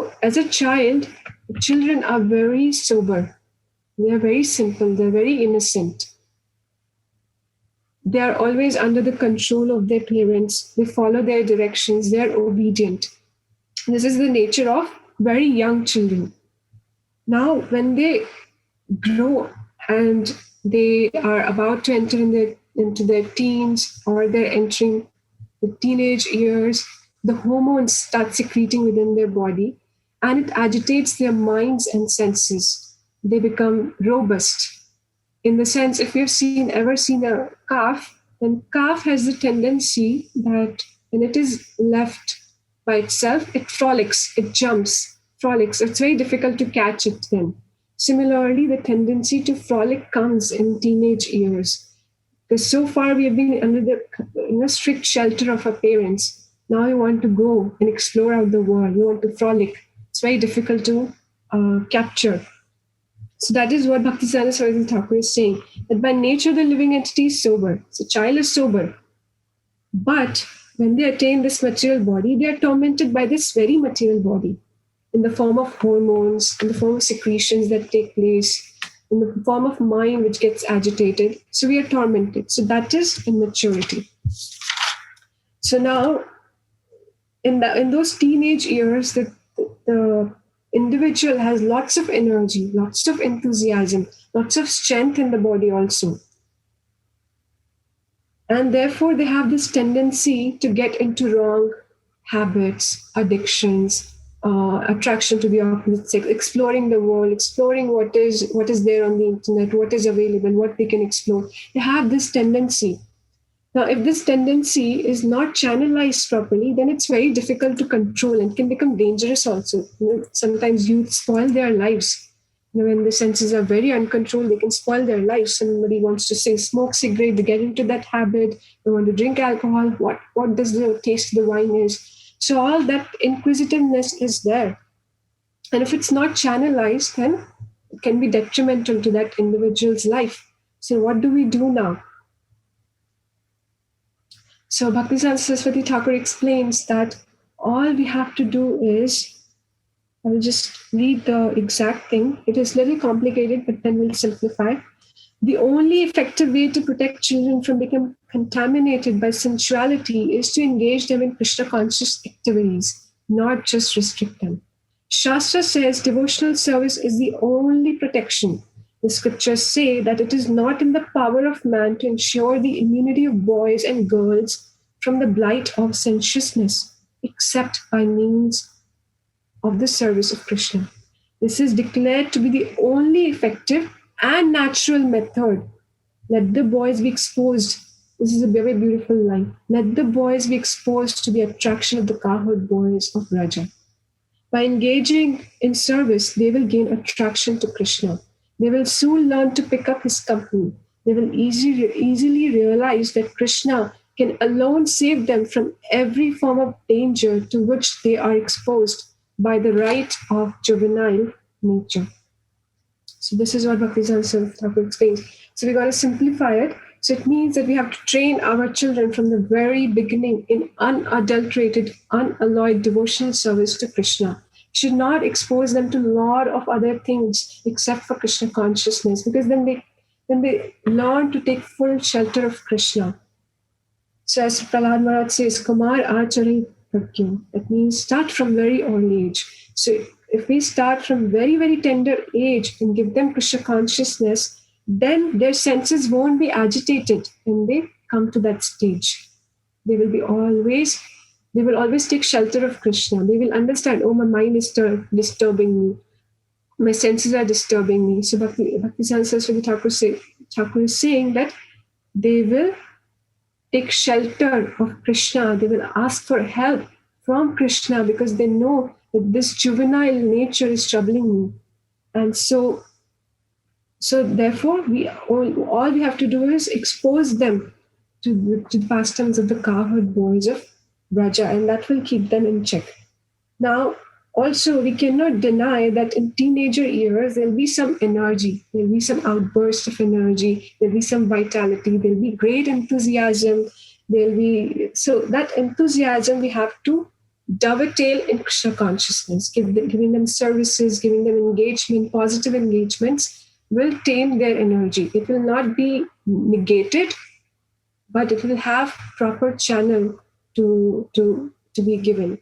So as a child, children are very sober. They are very simple. They're very innocent. They are always under the control of their parents. They follow their directions. They are obedient. This is the nature of very young children. Now, when they grow and they are about to enter into their teens, or they're entering the teenage years, the hormones start secreting within their body, and it agitates their minds and senses. They become robust. In the sense, if you've ever seen a calf, then calf has the tendency that when it is left by itself, it frolics, it jumps, frolics. It's very difficult to catch it then. Similarly, the tendency to frolic comes in teenage years. Because so far we have been under the strict shelter of our parents. Now you want to go and explore out the world. You want to frolic. It's very difficult to capture. So that is what Bhaktisiddhanta Saraswati Thakur is saying, that by nature the living entity is sober. So child is sober. But when they attain this material body, they are tormented by this very material body in the form of hormones, in the form of secretions that take place, in the form of mind which gets agitated. So we are tormented. So that is immaturity. So now, in those teenage years, the individual has lots of energy, lots of enthusiasm, lots of strength in the body also. And therefore, they have this tendency to get into wrong habits, addictions, attraction to the opposite sex, exploring the world, exploring what is there on the internet, what is available, what they can explore. They have this tendency. Now, if this tendency is not channelized properly, then it's very difficult to control and can become dangerous also. Sometimes youth spoil their lives. When the senses are very uncontrolled, they can spoil their lives. Somebody wants to say smoke cigarette, they get into that habit. They want to drink alcohol. What does the taste of the wine is? So all that inquisitiveness is there. And if it's not channelized, then it can be detrimental to that individual's life. So what do we do now? So Bhaktisiddhanta Saraswati Thakur explains that all we have to do is, I will just read the exact thing. It is a little complicated, but then we'll simplify. The only effective way to protect children from becoming contaminated by sensuality is to engage them in Krishna conscious activities, not just restrict them. Shastra says devotional service is the only protection. The scriptures say that it is not in the power of man to ensure the immunity of boys and girls from the blight of sensuousness, except by means of the service of Krishna. This is declared to be the only effective and natural method. Let the boys be exposed. This is a very beautiful line. Let the boys be exposed to the attraction of the cowherd boys of Raja. By engaging in service, they will gain attraction to Krishna. They will soon learn to pick up his company. They will easily realize that Krishna can alone save them from every form of danger to which they are exposed by the right of juvenile nature. So this is what Bhaktisiddhanta Saraswati Thakur explains. So we got to simplify it. So it means that we have to train our children from the very beginning in unadulterated, unalloyed devotional service to Krishna. Should not expose them to a lot of other things except for Krishna consciousness, because then they learn to take full shelter of Krishna. So as Prahlad Maharaj says, Kumar Achari Pragya. That means start from very early age. So if we start from very, very tender age and give them Krishna consciousness, then their senses won't be agitated when they come to that stage. They will always take shelter of Krishna. They will understand, oh, my mind is disturbing me. My senses are disturbing me. So Bhaktisiddhanta Saraswati Thakur is saying that they will take shelter of Krishna. They will ask for help from Krishna because they know that this juvenile nature is troubling me. And so therefore, all we have to do is expose them to the pastimes of the cowherd boys of Braja, and that will keep them in check. Now, also, we cannot deny that in teenager years, there'll be some energy, there'll be some outburst of energy, there'll be some vitality, there'll be great enthusiasm, so that enthusiasm we have to dovetail in Krishna consciousness, giving them services, giving them engagement, positive engagements will tame their energy. It will not be negated, but it will have proper channel to be given.